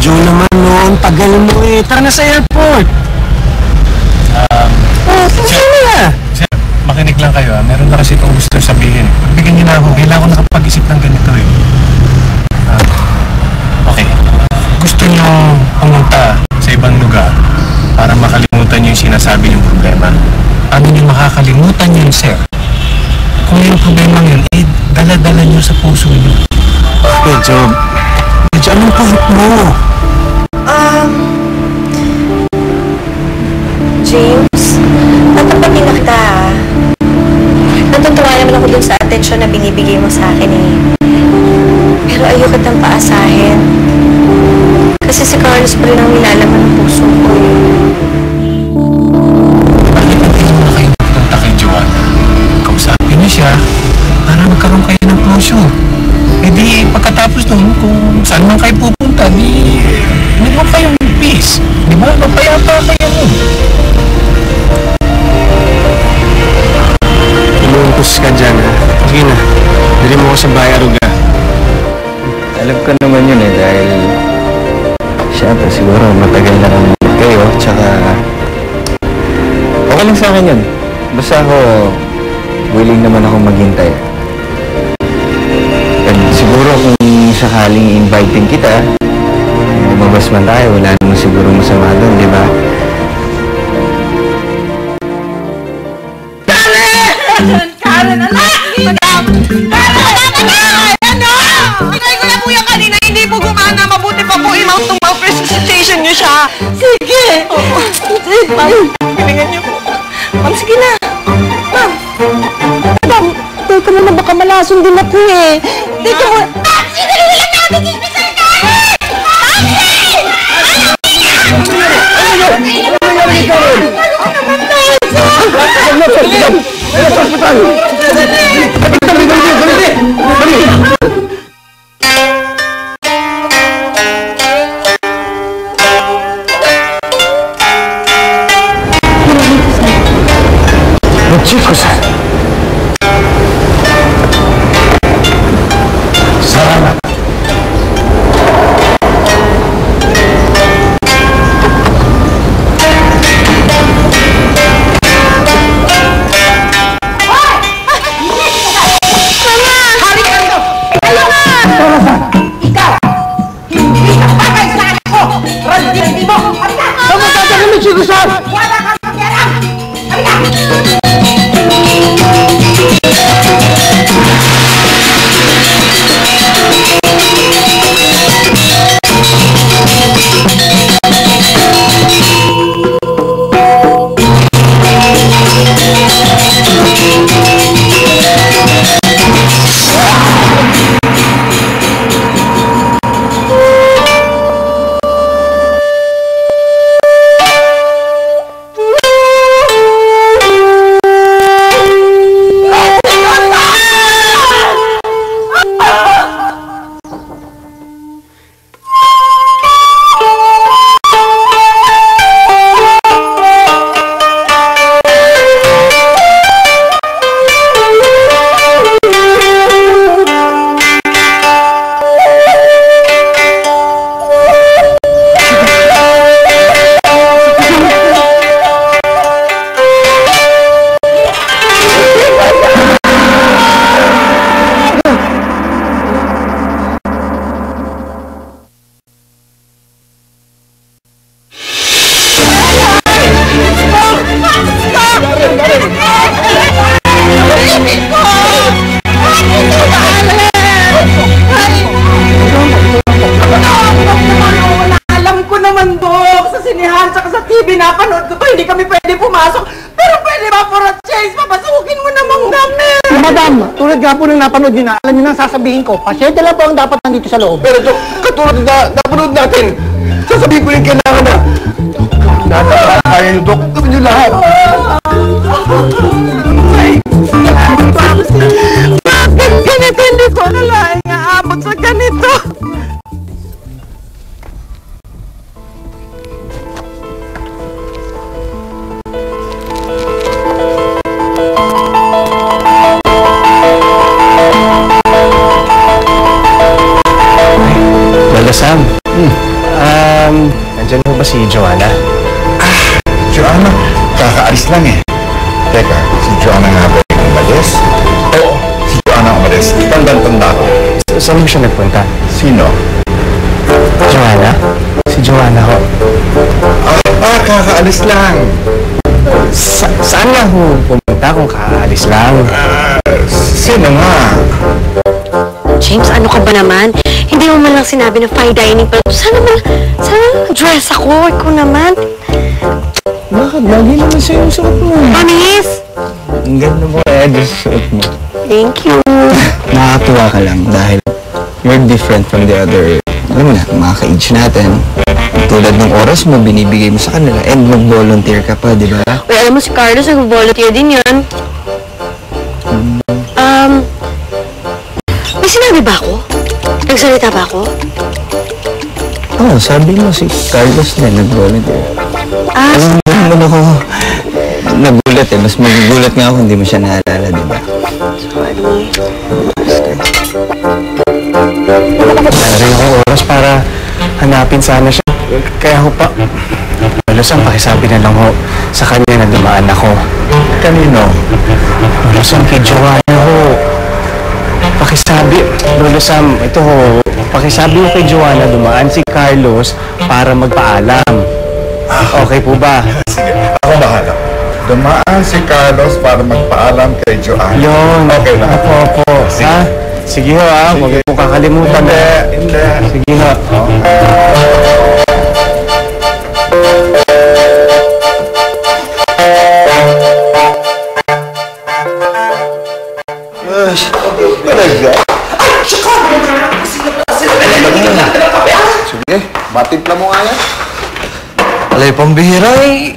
Joe naman noon, tagal mo eh. Tara na sa airport. Sir, makinig lang kayo ha. Meron na kasi itong gusto sabihin. Pagbigyan niyo na ako, kailangan ko nakapag-isip ng ganito eh. Okay. Gusto niyo pumunta sa ibang lugar para makalimutan niyo yung sinasabi niyong problema. Ano niyo makakalimutan yun, sir? Kung yung problema yun, eh, dala-dala niyo sa puso niyo. Medyo anong point mo? James, natapagin na kita ha. Natutuwa naman ako dun sa atensyon na binibigay mo sa akin eh. Pero ayoko kitang paasahin. Kasi si Carlos pa rin ang nilalaman ng puso ko eh. Bakit hindi mo na kayo magpunta kay Joanna? Kausapin niyo siya para magkaroon kayo ng closure. Eh di, pagkatapos nun, kung saan man kayo pupunta, di mo kayong peace. Di ba? Mapayapa kayo nun. Ilumpos ka dyan ha. Sige na, dali mo ko sa bahay Aruga. Alam ko naman yun eh, dahil siyempre siguro matagal na naman kayo, tsaka okay lang sa akin yun. Basta ako, willing naman ako maghintay. At siguro kung sakaling inviting kita, lumabas man tayo, wala naman siguro masama doon, di ba? Karen, anak! Madam! Karen! Ano? Pinay ko na po yan kanina, hindi po gumana. Mabuti pa po i-mouth-to-mouth resuscitation niyo siya. Sige! Ma'am, pilingan niyo po. Ma'am, sige na. Ma'am! Ma'am, teka mo na baka malason din ako eh. Teka mo. Taxi! Dali na lang natin! Ibisal ka! Taxi! Chico-san. Salamat. Pinapanood ko to, hindi kami pwede pumasok. Pero pwede ba for a change? Papasukin mo namang kami. Madam, tulad nga po nung napanood nyo na, alam nyo nang sasabihin ko, pasyente lang po ang dapat nandito sa loob. Pero ito, katulad na napanood natin, sasabihin ko yung kailangan na. Kaya nyo, Dok. Gawin nyo lahat. Bakit ganito? Hindi ko nalaing aabot sa ganito. Sam, ba si Joanna? Joanna, kakaalis lang eh. Teka, si Joanna nga ba yung umalis? Oo, si Joanna umalis. Tandang-tanda ko. Saan mo siya nagpunta? Sino? Joanna? Si Joanna ho. Kakaalis lang. Saan nga ho pumunta kung kakaalis lang? Sino nga? James, ano ka ba naman? Hindi mo man lang sinabi na fine dining pero sana dress ako. Ikaw naman. Bakit? Lagi naman siya yung suot mo. Panis! Ang ganda mo yung suot mo. Thank you. Nakakatuwa ka lang dahil you're different from the other, alam mo na, mga ka-age natin. Tulad ng oras mo, binibigay mo sa kanila and mag-volunteer ka pa, di ba? Uy, alam mo si Carlos, nag-volunteer din yan. May sinabi ba ako? Nagsalita ba ako? Oo, sabi mo si Carlos na nag-volunteer. Alam mo ako, nagulat eh. Mas magugulat nga ako hindi mo siya naalala, di ba? Sorry. Wala rin akong oras para hanapin sana siya. Kaya ho pa, Lolo-san, pakisabi na lang ho sa kanya na dumaan ako. Kanino? Lolo-san, kay Joanna ho. Pakisabi, Lolo-san, ito ho, pakisabi ho kay Joanna dumaan si Carlos para magpaalam. Okay po ba? Sige, ako bahala. Dumaan si Carlos para magpaalam kay Joanna. Yun. Okay na. Opo. Ha? Sige ho ha, huwag mo kakalimutan. Hindi. Sige ho. Talaga? Sige, matimpla mo nga yan. Alay, pambihira eh.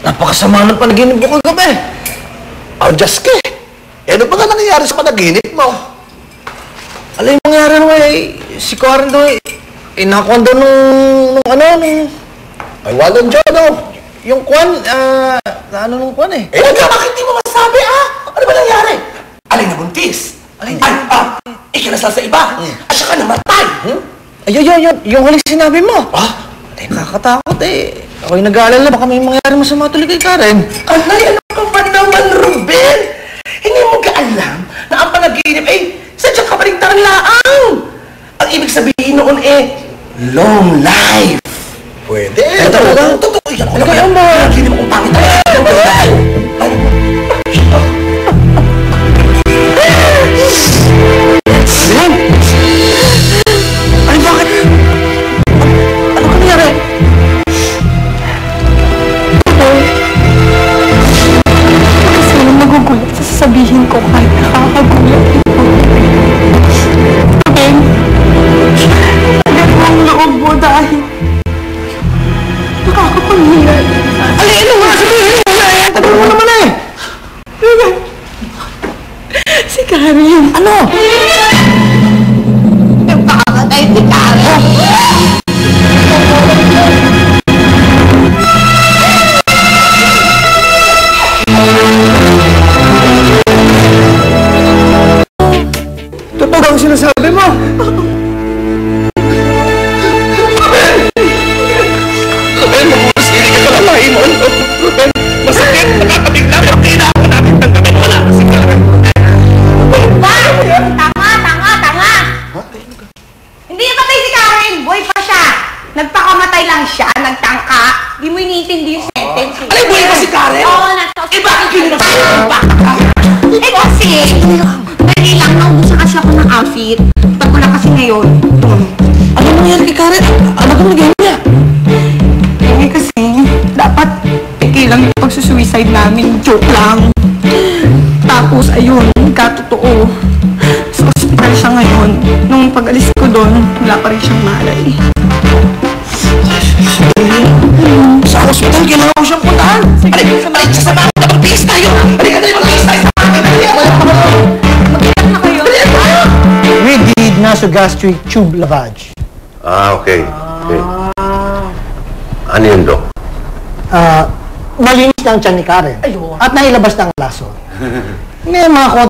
Napakasama ng panaginip ko kagabi. Diyos ka eh. Ano ba nga nangyayari sa panaginip mo? Alay, yung mangyari naman eh. Si Karen daw eh. Inakuan daw nung ay, walang dyan yung kwan, nung kwan eh. Bakit di mo masabi Ano ba nangyari? Alay nabuntis. Ikinasal sa iba. At saka namatay. Yung huling sinabi mo. Ay, nakakatakot eh. Ako'y nag-aalala, baka may mangyari masama tuloy kay Karen. Alay, ano ka ba naman, Ruben? Hindi mo alam na ang panaginip ay sadyang kabaligtaran laang. Ang ibig sabihin noon long life. Pwede. Talaga? Totoo yan. Ano kaya mo? Panaginip akong pangit. Ay, bakit? Ano ka nangyari? Kasi nagugulat sa sasabihin ko kahit nakakagulat ito. Ben, agad mo ang loob mo dahil nakakapanghirap. Ano nga? Sabihin mo na eh. Tagal mo naman eh. Si Karen. Ano? Nagpakamatay si Karen. Totoo ang sinasabi mo. Ruben, mabukas hindi ka kalalahin mo. Ruben, masakit. Nakakabigla. Pero kailangan natin tanggapin. Wala kasi Karen. Tanga! Hindi patay si Karen! Boy pa siya! Nagpakamatay lang siya, nagtangka. Di mo iniintindi yung sentence. Alay, buhay ba si Karen? Oo, nasa Bakit kinunafit ang baka ka? kasi, dali lang, naubusan kasi ako ng outfit. Pag ko lang kasi ngayon. Ano nangyari kay Karen? Ano ka nagayos niya? Kasi, dapat pikilang yung pagsusuicide namin. Joke lang. Tapos, ayun, katotoo. Sa ospital siya ngayon. Nung pag-alis ko doon, wala pa rin siyang malay. Sa hospital, kailangan ko siyang puntahan. Alay, sasama ko na mag-bihis tayo. Alay, mag-bihis tayo sa akin. Mag-iyak na kayo. We did nasogastric tube lavage. Okay. Ano yun, Dok? Malinis na ang tiyan ni Karen. At nailabas na ang lason. May mga